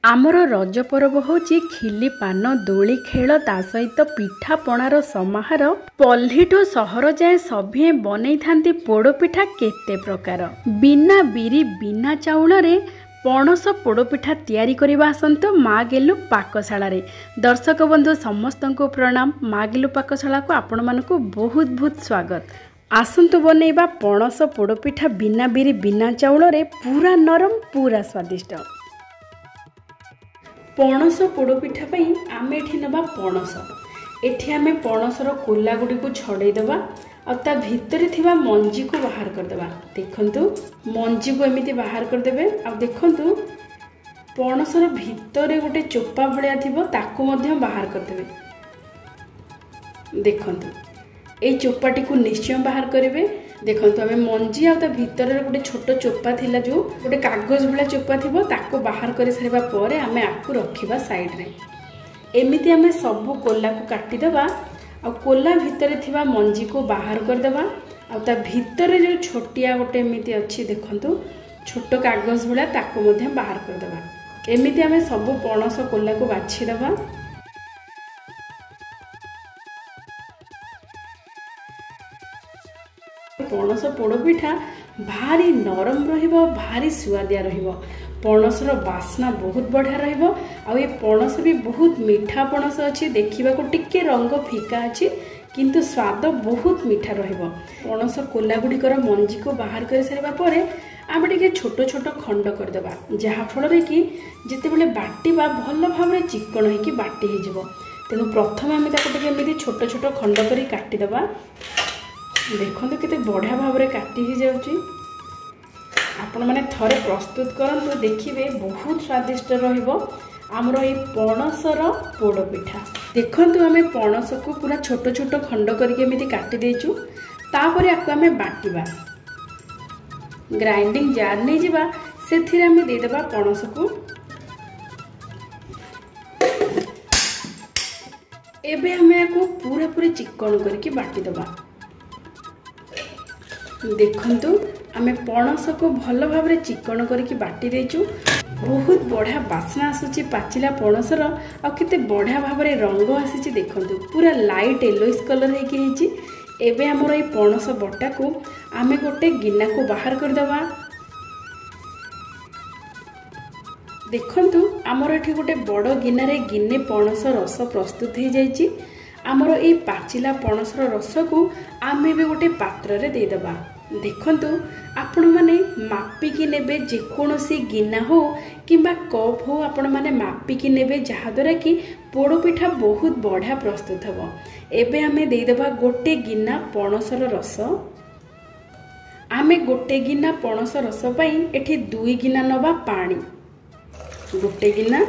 आमर रज पर्व हूँ खिली पान दोली खेल ता सहित पिठा पणार समाहार। पल्लीठू सहर जाए सभे बनई थांती पोड़पिठा केते प्रकार। बिना बिरी बिना चाउल रे पणस पोड़पिठा तैयारी करबा आसंतु माँ गेलु पाकशाला रे। दर्शक बंधु समस्त को प्रणाम। माँ गेलु पाकशाला को आपण मानकु बहुत बहुत स्वागत। आसंतु बनैबा पणस पोड़पिठा बिना बिरी बिना चाउल रे पूरा नरम पूरा स्वादिष्ट। पणस पोड़पिठा पई आमे एठी नबा पणस। एठी आमे पणसर कोला गुडी को छड़े दबा और ता भितरे थिबा मंजी को बाहर कर दबा। देखंतु मंजी को एमिति बाहर कर देबे। अब देखंतु पणसर भितरे गोटे चोपा भलिया थिबो ताको मध्य बाहर कर देबे। देखंतु ए चोपाटी को निश्चय बाहर करेंगे। देखो आम मंजी आ भितर गोटे छोट चोपा थिला जो गोटे कागज भाया चोपा थी ताको बाहर कर सारा पर आम आपको रखा साइड रे। एमती आम सबू कोला को काटिदेबा आ कोला भितर थिबा मंजी को बाहर करदेबा। आ भितर जो छोटिया गोटे एमती अच्छी देखंतु छोट कागज भाया ताको मध्य बाहर करदेबा। एमती आम सबू पणस कोला को बाछीदेबा। पणस पोड़पिठा भारी नरम रहिबो, भारी सुआदिया रहिबो। पणसर बास्ना बहुत बढ़िया रहिबो। आ ये पणस भी बहुत मीठा पणस अच्छी। देखा को टिके रंग फिका अच्छी किंतु स्वाद बहुत मीठा रहिबो। पणस कोला गुड़िकर मंजी को बाहर कर सारा पर आम टे छोट छोट खंड करदेबा जहाँफल कि जितेबाला बाटिबा भल भाव चिकन होगी बाटी हो। तेणु प्रथम आम ताको छोट छोट खंड कर काटिदेबा। देखो केते बढ़िया भाव में काटी हो जाउची। आपण माने थरे प्रस्तुत करंतु देखिबे बहुत स्वादिष्ट रहिबो हमरो ए पणसर पोड़पिठा। देखंतु आमे पणस को पूरा छोट छोट खंड करके एमिति काटी देचु। तापरे आको आमे बाटिबा ग्राइंडिंग जार नै जिबा सेथिरे आमे दे देबा पणस को। एबे आमे आको पूरा पूरी चिकन करके बाटी देबा। देखंतु आमे पणस को भल भाव में चिकन करके बाटी देचु। बहुत बढ़िया बास्ना आसुची पाचिला पणसर आ केते बढ़िया भाव में रंग आसी। देखंतु पूरा लाइट येलोइश कलर होइकी हिची। एबे हमर ए पणस बटा को आमे गोटे गिना को बाहर कर दबा। देखंतु हमर एठी गोटे बड़ गिना रे गिने पणस रस प्रस्तुत हो जाइची। आमर ए पाचिला पणसर रस को आमे भी गोटे पात्र रे दे दबा। देखंतु आपण माने मापिकी नेबे जेकोसी गिना हो किंबा कप हो आपण माने मापिकी नेबे जहा द्वारा कि पोड़पिठा बहुत बढ़िया प्रस्तुत हबो। एबे आमे दे देबा गोटे गिना पणसर रस। आमे गोटे गिना पणस रस पई एठी 2 गिना नबा पानी। गोटे गिना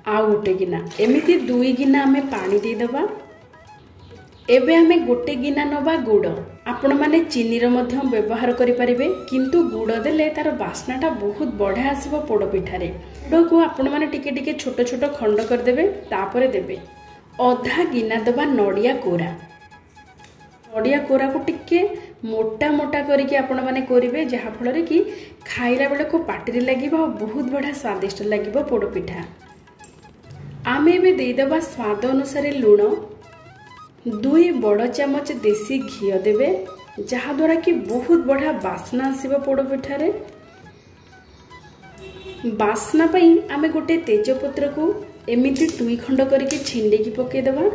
आ गोटे गिना एमिति 2 गिना आमे पानी दे देबा। एबे आमे गोटे गिना नबा गुड़। आपण माने चीनी रो मध्य व्यवहार करि परिबे किंतु गुड़ देले तार बास्नाटा बहुत बढ़िया आसीबो पोड़पिठा रे। गुड़ को आपण माने टिके टिके छोट छोट खंड कर देबे। तापरे देबे आधा गिना दबा नड़िया कोरा। नड़िया कोरा को टिके मोटा मोटा करके आपण माने करिवे जहा फल रे कि खाइला बेले को पाटी लागिबो बहुत बढ़िया स्वादिष्ट लागिबो पोड़पिठा। आमे भी दे देबा स्वाद अनुसार लूण। 2 बड़ चामच देसी घी देबे जहा द्वारा कि बहुत बढ़िया बास्ना आसीबो पोड़पिठा रे। बास्ना पई आमे गोटे तेजपत्र को एमिति 2 खंड करके छिंडे की पके देबा।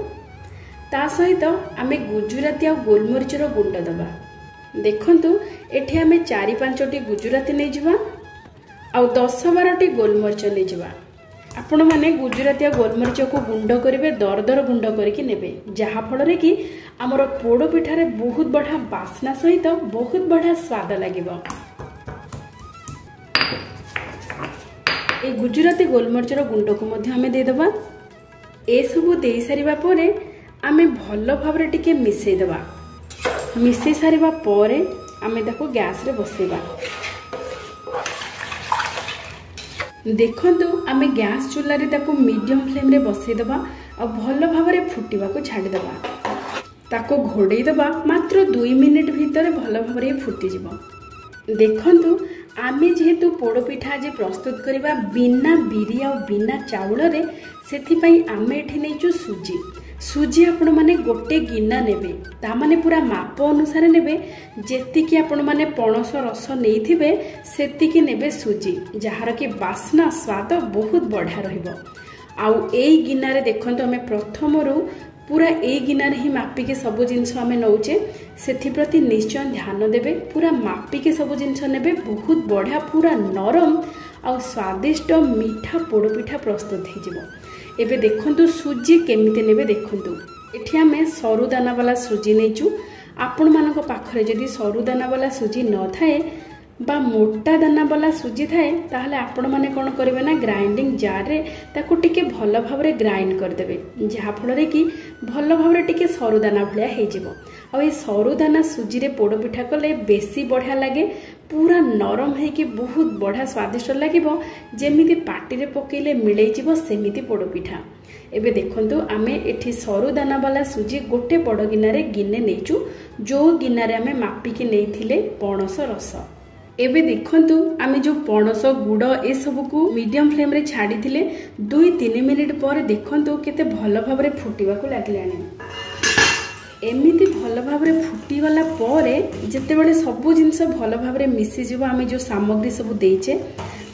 ता सहित आमे गुजराती आ गोलमरिचर गुंड देबा। देखंतु एठी आमे 4-5टी गुजराती नै जिबा आ 10-12टी गोलमरिच नै जिबा। आपण माने गुजराती गोलमरिच को गुंड करेंगे दर दर गुंड करके नेबे जहा फल रे कि हमर पोड़पिठा रे बहुत बढ़िया बास्ना सहित बहुत बढ़िया स्वाद लागिबो। ए गुजराती गोलमरिचर गुंड को मध्य हमें दे देबा। ए सबु दे सारिबा परे आमे भल भाव रे टिके मिसै देबा। मिसै सारिबा परे आमे ताको गैस रे बसैबा। देखंतु आमे गैस चूल्हा रे ताको मीडियम फ्लेम रे बसै देबा आ भल भाव रे फुटिबा को छाडी देबा। ताको घोड़े देबा मात्र 2 मिनिट भीतर भल भाव रे फुटी जिवो। देखंतु आमे जेहेतु पोड़पिठा आज प्रस्तुत करवा बिना बिरी आ बिना चाउल रे सेथिपाई आमे एठी नैचु सुजी। सुजी आपण माने गोटे गिना नेबे ता माने पूरा माप अनुसार नेबे जेतिकी आपण माने पणस रस नेइथिबे सेतिकी नेबे सुजी जहार की बास्ना स्वाद बहुत बढ़िया रहिबो। आउ एई गिना रे देखंतो हमें प्रथमरु पूरा ए गिनार ही मापिके सब जिनस आम नौचे से प्रति निश्चय ध्यान देवे। पूरा मापिके सब जिनस नेबे बहुत बढ़िया पूरा नरम आ स्वादिष्ट मीठा पोड़पिठा प्रस्तुत हो। एबे देखंतु सुजी केमिति नेबे देखंतु एठी आमे सरू दाना वाला सुजी नेचु। आपण मानक पाखरे जदि सरू दाना वाला सुजी न थाए बा मोटा दाना वाला सुजी थाए ताहले आपण माने कोन करिवे ना ग्राइंडिंग जार रे ताको टिके भल भाबरे ग्राइंड कर देबे जहा फल रे कि भल भाबरे टिके सरू दाना भलिया हे जिवो। आ ए सरू दाना सुजी रे पोड़ पिठा कले बेसी बढ़िया लागे पूरा नरम है कि बहुत बढ़िया स्वादिष्ट लागिवो जेमिति पाटी रे पकेले मिलै जिवो सेमिति पोड़ पिठा। एबे देखंतु आमे एठी सरू दाना वाला सुजी गोटे बड़ गिना रे गिने नेचु जो गिना रे आमे मापी के नेइथिले पणस रस। एबे देखंतु आमे जो पणस गुड़ ए सब को मीडियम फ्लेम रे छाड़ी थिले 2-3 मिनिट पर देखंतु केते भल भाबरे फुटिबा को लागलानी। एमिति भल भाबरे फुटी गला परे जते बेले सब जिंस भल भाबरे मिसी जिवो आमे जो सामग्री सब देइचे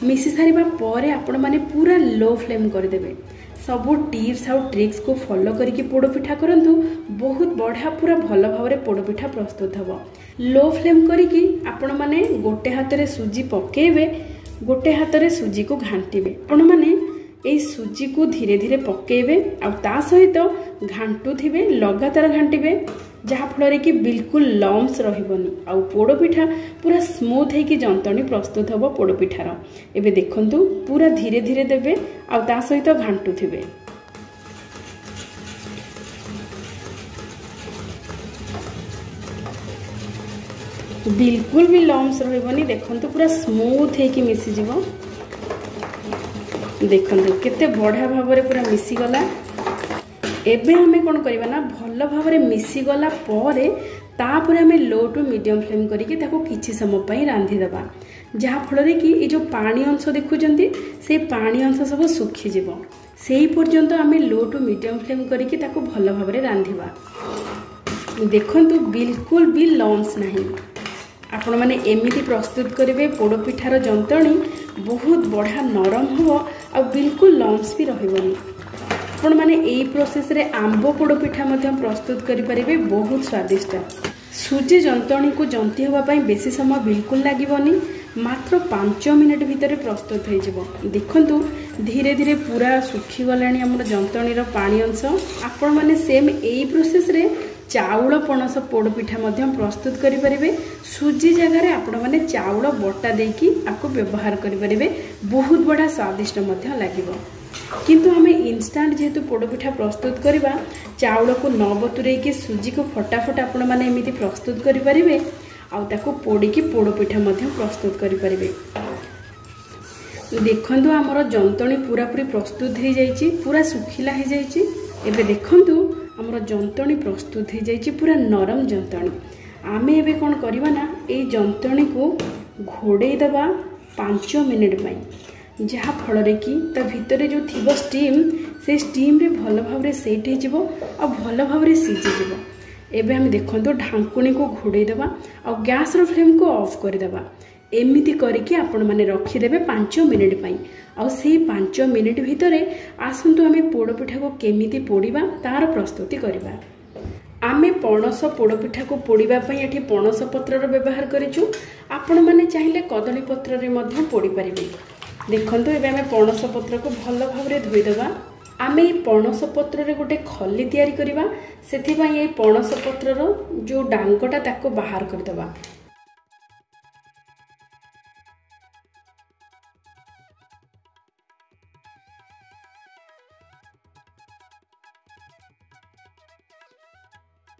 मिसी सारिबा परे आपण माने पूरा लो फ्लेम कर देबे। सब टिप्स आउ ट्रिक्स को फॉलो करके पोड़पिठा करंतु बहुत बढ़िया पूरा भल भाव में पोड़पिठा प्रस्तुत हम। लो फ्लेम करके आपण माने गोटे हाथ रे सुजी पकेबे गोटे हाथ रे सुजी को घांटीबे। आपण माने ए सुजी को धीरे धीरे पकेबे आ ता सहित घांटू थिबे लगातार घांटीबे जहा फल कि बिल्कुल लम्स रहिबनी आ पोड़पिठा पूरा स्मूथ है कि जंतणी प्रस्तुत हम पोड़पिठार। एबे देखंतु पूरा धीरे धीरे देबे आ ता सहित घांटू थिबे। बिल्कुल भी लम्स रहिबनी देखंतु पूरा स्मूथ है कि मिसी जिवो। देखंतु केते बढ़िया भाव में पूरा मिसी गला। एबे हमें कौन करवा ना भल भाव में मिसी गला परे तापर हमें लो टू मीडियम फ्लेम करके ताको किछि समय पई रांधी दबा जहा फल रे कि ए जो पानी अंश देखुचंती से पानी अंश सब सुखी जिवो। सेही पर्यंत हमें लो टू मीडियम फ्लेम करके ताको भल भाव में रांधिबा। देखंतु बिल्कुल भी लम्स नहीं। आपण माने एमिति प्रस्तुत करेंगे पोड़पिठार जंतणी बहुत बढ़िया नरम हो आ बिल्कुल लम्स भी रहिबनी। आपण माने एई प्रोसेस रे आंबो पोड़पिठा मध्य प्रस्तुत करि परिबे बहुत स्वादिष्ट। सुजी जंतणी को जंती होबा पई बेसी समय बिल्कुल लागिबनी मात्र 5 मिनिट भितर प्रस्तुत हो जिवो। देखंतु धीरे धीरे पूरा सुखी गलानी हमर जंतणीर पानी अंश। आपण माने सेम एई प्रोसेस रे चाउल पणस पोड़पिठा मध्य प्रस्तुत करि परिबे। सुजी जगह रे आपण माने चाउल बटा देकी आको व्यवहार करि परिबे बहुत बड़ा स्वादिष्ट मध्य लागिवो। किंतु हमें इंस्टेंट जेहेतु पोड़पिठा प्रस्तुत करवा चाउल को न बतुरे के सुजी को फटाफट आपण माने एमिति प्रस्तुत करि परिबे आ ताको पोड़ी की पोड़पिठा मध्य प्रस्तुत करि परिबे। देखंतु हमर जंतणी पूरा पूरी प्रस्तुत हो जाइछि पूरा सुखिला हो जाइछि। एबे देखंतु हमर जंतणी प्रस्तुत हो जाइछि पूरा नरम जंतणी। आमे एबे कोन करबा ना ए जंतणी को घोड़े दबा 5 मिनिट पई जहा फल रे कि ता भितरे जो थिबो स्टीम से स्टीम रे भल भाव रे सेट हे जिवो आ भल भाव रे सीझी जिवो। एबे हम देखंतु ढांकुणी को घोड़े दबा आ गैस रो फ्लेम को ऑफ कर देबा। एमिति करके आपण माने रखी देबे 5 मिनिट पई आ सेही 5 मिनिट भितरे आसंतु हमें पोड़पिठा को केमिति पोड़ीबा तार प्रस्तुति करबा। आमे पणस पोड़पिठा को पोड़ीबा पई एठी पणस पत्र रो व्यवहार करिछु। आपण माने चाहिले कदली पत्र रे मध्य पोड़ी परिबे। देखंतु एबे हमें पणस पत्र को भल भाव रे धोई देबा। आमे ए पणस पत्र रे गोटे खली तयारी करिबा। सेथि पई ए पणस पत्र रो जो डांगटा ताको बाहर कर देबा।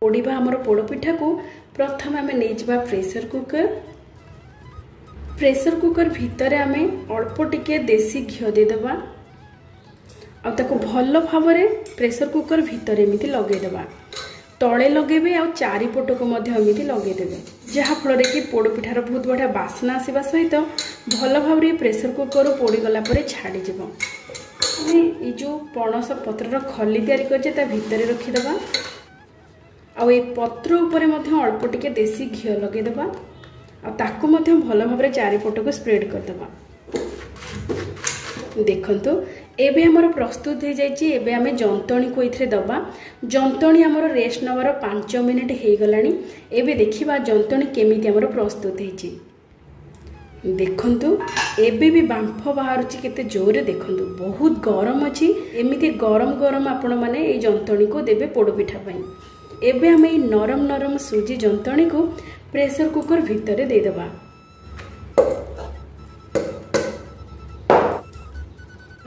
पोड़ीबा हमर पोड़पिठा को प्रथम आमे नै जिबा प्रेशर कुकर। प्रेशर कुकर भितर आमे अल्प टिके देसी घिओ दे देबा आ ताको भल भाव रे प्रेशर कुकर भितर एमिति लगे देबा। तळे लगेबे आ चारि पट को मध्य एमिति लगे देबे जहाँफल कि पोड़पिठार बहुत बढ़िया बास्ना आसवा सहित भल भाव प्रेसर कुकर पोड़गला छाड़ीज ये जो पणस पत्र खली या भितर रखीदे आउ ए पत्र उपरे अल्प टिके देसी घी लगेदबा ताकू भल भाव चारिपट को स्प्रेड करदबा। देखंतु एबे हमर प्रस्तुत हो जाइए। एबे आमे जंतणी को इथरे दबा। जंतणी हमर रेस्ट नवर 5 मिनिट हो गलानी। एबे देखिबा जंतणी केमिति हमर प्रस्तुत होइछि। देखंतु एबे भी बांफ बाहरुछि केते जोरे। देखंतु बहुत गरम अछि। एमिति गरम गरम आपण माने ए जंतणी को देबे पोड़ पिठा पई। एबे आमे नरम नरम सुजी जंतणी को प्रेशर कुकर भितर दे दबा।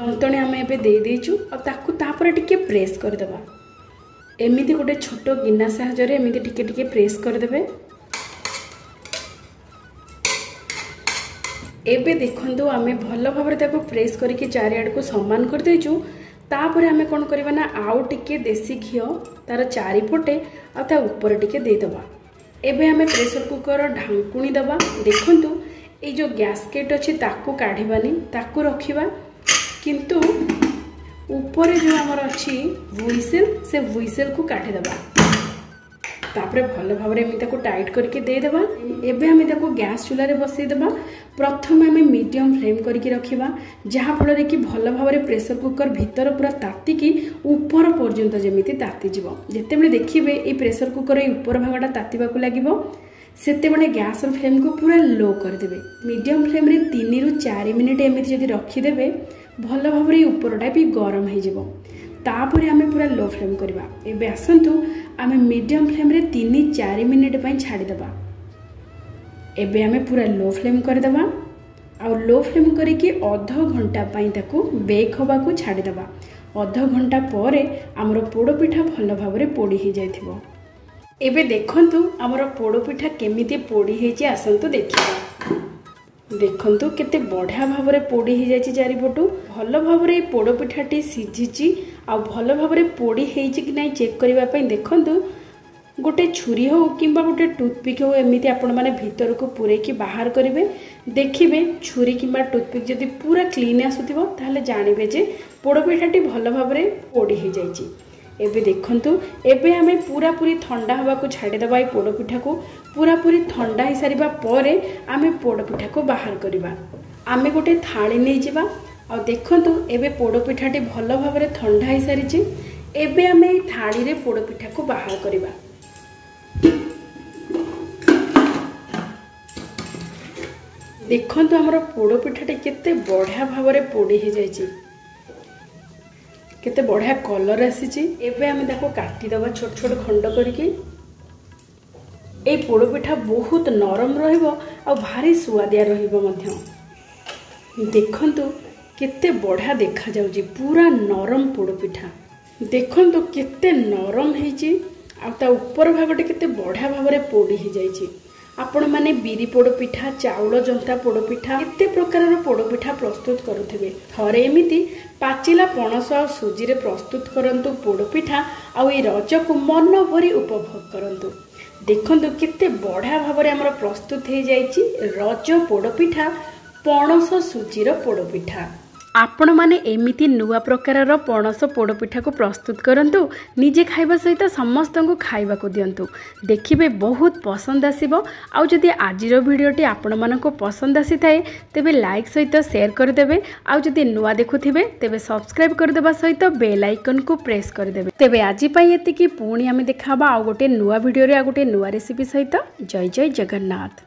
जंतणी आम ए दे देचु ताकू तापर टिके प्रेस करदबा। एमिति गोटे छोट गिना साहाय्य एमिति टिके टिके प्रेस करदेबे। एबे देखंतु आमे भल भाव ताकू प्रेस करके चारिआड को समान कर देचु। तापर आमे कोन करबा ना आउ टिके देसी घी तार चारिपटे आ ता ऊपर टिके दे दबा। एबे आमे प्रेशर कुकर ढांकुणी दबा। देखंतु ए जो गैसकेट अछि ताकू काढिबानी ताकू रखिबा किंतु ऊपर जो आमर अच्छी व्हिसेल से व्हिसेल को काटी दबा। तापरे भल भाव टाइट करके दे देबा। एबे हमें ताको गैस चूल्हा रे बसई देबा। प्रथम हमें मीडियम फ्लेम करके रखिबा जहाँ फल कि भल भाव प्रेशर कुकर भीतर पूरा तातिकी ऊपर पर्यंत जमीती ताती जीवो। जेतेबेले देखिबे ए प्रेशर कुकर ए ऊपर भागटा तातिबाकू लागिबो सेतेबेले गैस फ्लेम को पूरा लो कर देबे। मीडियम फ्लेम रे 3 ରୁ 4 मिनिट एमिति जदि रखी देबे भल भाव ऊपरटा भी गरम हो तापर आमे पूरा लो फ्लेम करवा। एबे आसंतु आमे मीडियम फ्लेम रे 3-4 मिनिट पई छाड़ी दबा। एबे आमे पूरा लो फ्लेम कर दबा आ लो फ्लेम करके आधा घंटा पई ताकू बेक होबा को छाड़ी दबा। आधा घंटा परे हमर पोड़ पिठा भल भाव रे पोड़ी हो जाइथिबो। एबे देखंतु हमर पोड़ पिठा केमिति पोड़ी हेछि आसंतु देखिबा। देखंतु केते बढ़िया भाव रे पोड़ी हो जाइछि चारिपटू। भल भाव रे पोड़ पिठाटी सिझिछि आ भल भाव रे पोड़ी हेछि कि नै चेक करबा पई देखंतु गोटे छुरी हो किंबा गोटे टूथपिक हो एमिति आपण माने भीतर को पुरे की बाहर करिवे। देखिबे छुरी किंबा टूथपिक जदि पूरा क्लीन आसुथिबो ताहले जानिबे जे पोड़ पिठाटी भल भाव रे पोड़ी हो जाइछि। एबे देखंतु एबे हमें पूरा पूरी ठंडा हवा को छाड़ी दबा। ए पोड़ पिठा को पूरा पूरी ठंडा ही सारिबा परे आमे पोड़ पिठा को बाहर करिबा। आमे गोटे थाली नै जिबा आ देखंतु एबे पोड़ पिठाटी भल भाव रे ठंडा ही सारिछि। एबे आमे ए थाली रे पोड़ पिठा को बाहर करिबा। देखंतु हमर पोड़ पिठाटी केते बढ़िया भाव रे पोड़ी हो जाइछि। केते बढ़िया कलर आसीची। एबे आमे ताको काटी दबा छोट छोट खंड करके। ए पोड़ पिठा बहुत नरम रहिबो आ भारी सुआदिया रहिबो मध्य। देखंतु केते बढ़िया देखा जाउची पूरा नरम पोड़ पिठा। देखंतु केते नरम हेची आ ता ऊपर भागटे केते बढ़िया भाव रे पोड़ी हो जाइची। आपण माने बिरी पोड़ पिठा चाउल जंता पोड़ पिठा केते प्रकार पोड़ पिठा प्रस्तुत करुथिबे। थरे एमिति पाचिला पणस आ सुजी रे प्रस्तुत करंतु पोड़ पिठा आ ए रज को मन भरी उपभोग करंतु। देखंतु केते बढ़िया भाव रे हमर प्रस्तुत हो जाइची रज पोड़ पिठा पणस सुजी रो पोड़ पिठा। आपण माने एमिति नुआ प्रकारर पणस पोड़ पिठा को प्रस्तुत करंतु। निजे खाइबा सहित समस्त को खाइबा को दियंतु। देखिबे बहुत पसंद आसीबो। आ जदि आजिर वीडियोटी आपण मानको पसंद आसी थाए तेबे लाइक सहित शेयर कर देबे। आ जदि नुआ देखुथिबे तेबे सब्सक्राइब कर देबा सहित बेल आइकन को प्रेस कर देबे। तेबे आजि पई एतिकी पुणी आमे देखाबा आ गोटे नुआ वीडियो रे आ गोटे नुआ रेसिपी सहित। जय जय जगन्नाथ।